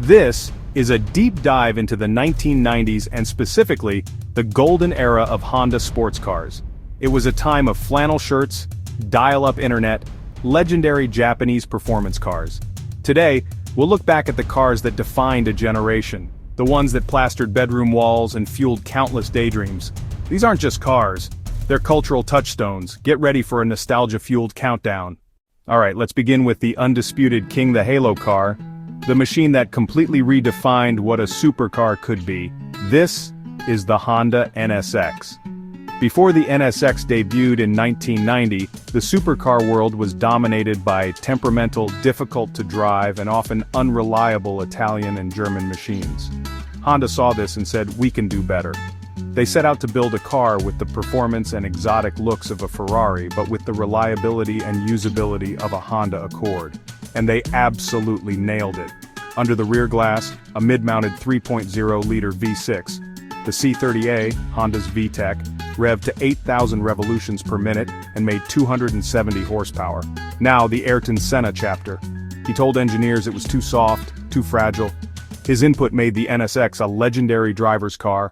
This is a deep dive into the 1990s and specifically, the golden era of Honda sports cars. It was a time of flannel shirts, dial-up internet, legendary Japanese performance cars. Today, we'll look back at the cars that defined a generation, the ones that plastered bedroom walls and fueled countless daydreams. These aren't just cars, they're cultural touchstones. Get ready for a nostalgia-fueled countdown. Alright, let's begin with the undisputed king, the Halo car, the machine that completely redefined what a supercar could be. This is the Honda NSX. Before the NSX debuted in 1990, the supercar world was dominated by temperamental, difficult to drive, and often unreliable Italian and German machines. Honda saw this and said, "We can do better." They set out to build a car with the performance and exotic looks of a Ferrari, but with the reliability and usability of a Honda Accord. And they absolutely nailed it. Under the rear glass, a mid-mounted 3.0-liter V6, the C30A, Honda's VTEC, revved to 8,000 revolutions per minute and made 270 horsepower. Now the Ayrton Senna chapter. He told engineers it was too soft, too fragile. His input made the NSX a legendary driver's car.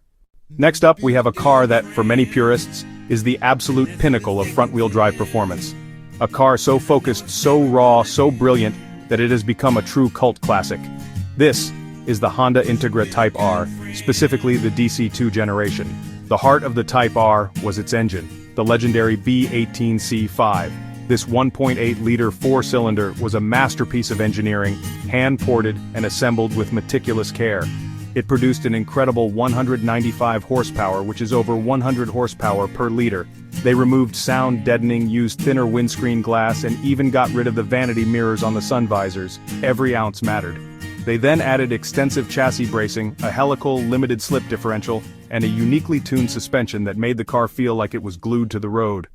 Next up, we have a car that, for many purists, is the absolute pinnacle of front-wheel drive performance. A car so focused, so raw, so brilliant, that it has become a true cult classic. This is the Honda Integra Type R, specifically the DC2 generation. The heart of the Type R was its engine, the legendary B18C5. This 1.8-liter four-cylinder was a masterpiece of engineering, hand-ported and assembled with meticulous care. It produced an incredible 195 horsepower, which is over 100 horsepower per liter. They removed sound deadening, used thinner windscreen glass, and even got rid of the vanity mirrors on the sun visors. Every ounce mattered. They then added extensive chassis bracing, a helical limited slip differential, and a uniquely tuned suspension that made the car feel like it was glued to the road.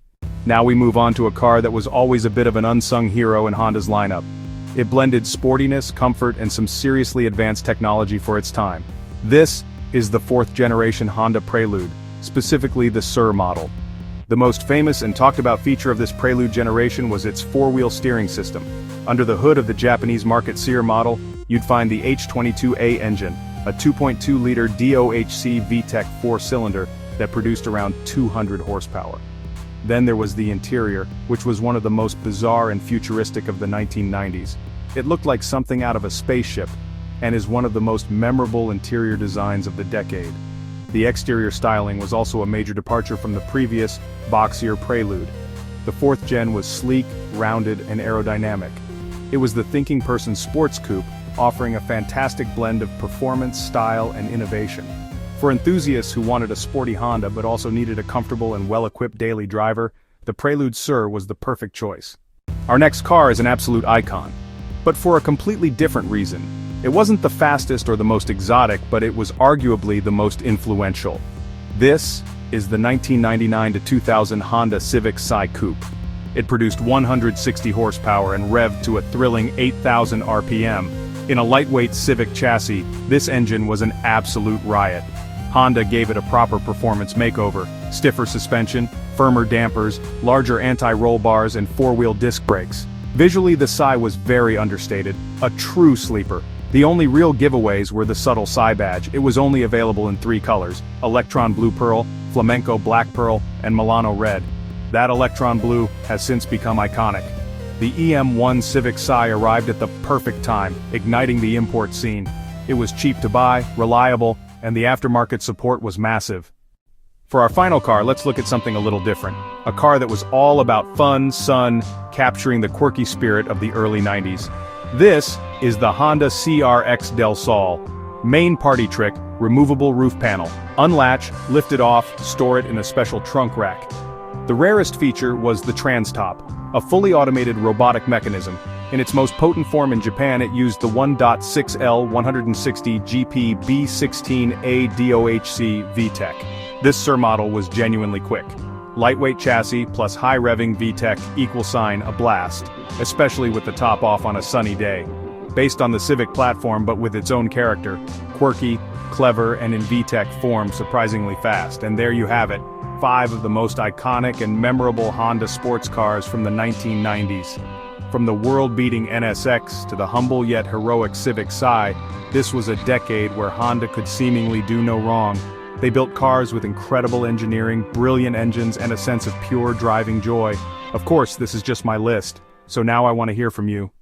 Now we move on to a car that was always a bit of an unsung hero in Honda's lineup. It blended sportiness, comfort, and some seriously advanced technology for its time. This is the fourth-generation Honda Prelude, specifically the SUR model. The most famous and talked about feature of this Prelude generation was its four-wheel steering system. Under the hood of the Japanese market SEER model, you'd find the H22A engine, a 2.2-liter DOHC VTEC four-cylinder that produced around 200 horsepower. Then there was the interior, which was one of the most bizarre and futuristic of the 1990s. It looked like something out of a spaceship, and is one of the most memorable interior designs of the decade. The exterior styling was also a major departure from the previous, boxier Prelude. The fourth gen was sleek, rounded, and aerodynamic. It was the thinking person's sports coupe, offering a fantastic blend of performance, style, and innovation. For enthusiasts who wanted a sporty Honda but also needed a comfortable and well-equipped daily driver, the Prelude SUR was the perfect choice. Our next car is an absolute icon, but for a completely different reason. It wasn't the fastest or the most exotic, but it was arguably the most influential. This is the 1999 to 2000 Honda Civic Si Coupe. It produced 160 horsepower and revved to a thrilling 8,000 RPM. In a lightweight Civic chassis, this engine was an absolute riot. Honda gave it a proper performance makeover: stiffer suspension, firmer dampers, larger anti-roll bars, and four-wheel disc brakes. Visually, the Si was very understated, a true sleeper. The only real giveaways were the subtle Si badge. It was only available in three colors: Electron Blue Pearl, Flamenco Black Pearl, and Milano Red. That Electron Blue has since become iconic. The EM1 Civic Si arrived at the perfect time, igniting the import scene. It was cheap to buy, reliable, and the aftermarket support was massive. For our final car, let's look at something a little different. A car that was all about fun, sun, capturing the quirky spirit of the early 90s. This is the Honda CRX Del Sol. Main party trick, removable roof panel. Unlatch, lift it off, store it in a special trunk rack. The rarest feature was the Trans-Top, a fully automated robotic mechanism. In its most potent form in Japan, it used the 1.6L 160 GP B16A DOHC VTEC. This SUR model was genuinely quick. Lightweight chassis plus high-revving VTEC equal sign a blast, especially with the top off on a sunny day. Based on the Civic platform but with its own character, quirky, clever, and in VTEC form surprisingly fast. And there you have it, 5 of the most iconic and memorable Honda sports cars from the 1990s. From the world-beating NSX to the humble yet heroic Civic Si, this was a decade where Honda could seemingly do no wrong. They built cars with incredible engineering, brilliant engines, and a sense of pure driving joy. Of course, this is just my list, so now I want to hear from you.